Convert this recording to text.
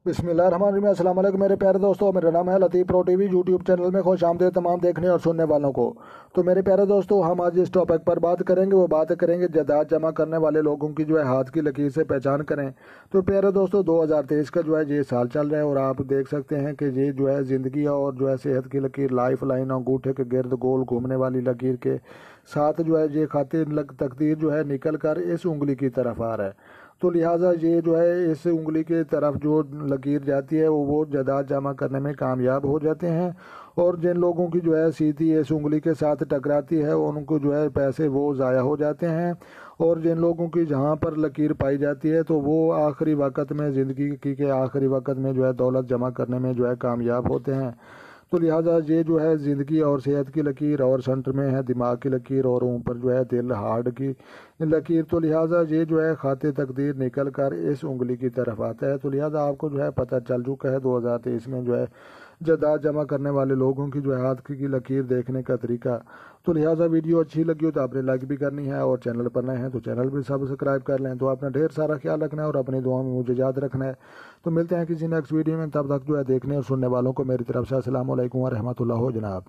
बिस्मिल्लाहिर्रहमानिर्रहीम। अस्सलाम वालेकुम मेरे प्यारे दोस्तों, मेरा नाम है लतीफ़ प्रो टीवी। यूट्यूब चैनल में खुश आमदीद तमाम देखने और सुनने वालों को। तो मेरे प्यारे दोस्तों, हम आज इस टॉपिक पर बात करेंगे। वो बात करेंगे जायदाद जमा करने वाले लोगों की जो है हाथ की लकीर से पहचान करें। तो प्यारे दोस्तों, 2023 का जो है ये साल चल रहा है और आप देख सकते हैं कि ये जो है ज़िंदगी और जो है सेहत की लकीर, लाइफ लाइन, अंगूठे के गिर्द गोल घूमने वाली लकीर के साथ जो है ये खाते तकदीर जो है निकल कर इस उंगली की तरफ आ रहा है। तो लिहाजा ये जो है इस उंगली की तरफ जो लकीर जाती है वो जायदाद जमा करने में कामयाब हो जाते हैं। और जिन लोगों की जो है सीधी इस उंगली के साथ टकराती है उनको जो है पैसे वो ज़ाया हो जाते हैं। और जिन लोगों की जहाँ पर लकीर पाई जाती है तो वो आखिरी वक्त में, ज़िंदगी के आखिरी वक्त में जो है दौलत जमा करने में जो है कामयाब होते हैं। तो लिहाजा ये जो है ज़िंदगी और सेहत की लकीर, और सेंटर में है दिमाग की लकीर, और ऊपर जो है दिल हार्ट की लकीर। तो लिहाजा ये जो है खाते तकदीर निकल कर इस उंगली की तरफ आता है। तो लिहाजा आपको जो है पता चल चुका है 2023 में जो है जायदाद जमा करने वाले लोगों की जो है हाथ की लकीर देखने का तरीका। तो लिहाजा वीडियो अच्छी लगी हो तो आपने लाइक भी करनी है, और चैनल पर नए हैं तो चैनल भी सब्सक्राइब कर लें। तो आपने ढेर सारा ख्याल रखना है और अपनी दुआ में मुझे याद रखना है। तो मिलते हैं किसी नेक्स्ट वीडियो में, तब तक जो है देखने और सुनने वालों को मेरी तरफ से अस्सलाम वालेकुम व रहमतुल्लाह हो जनाब।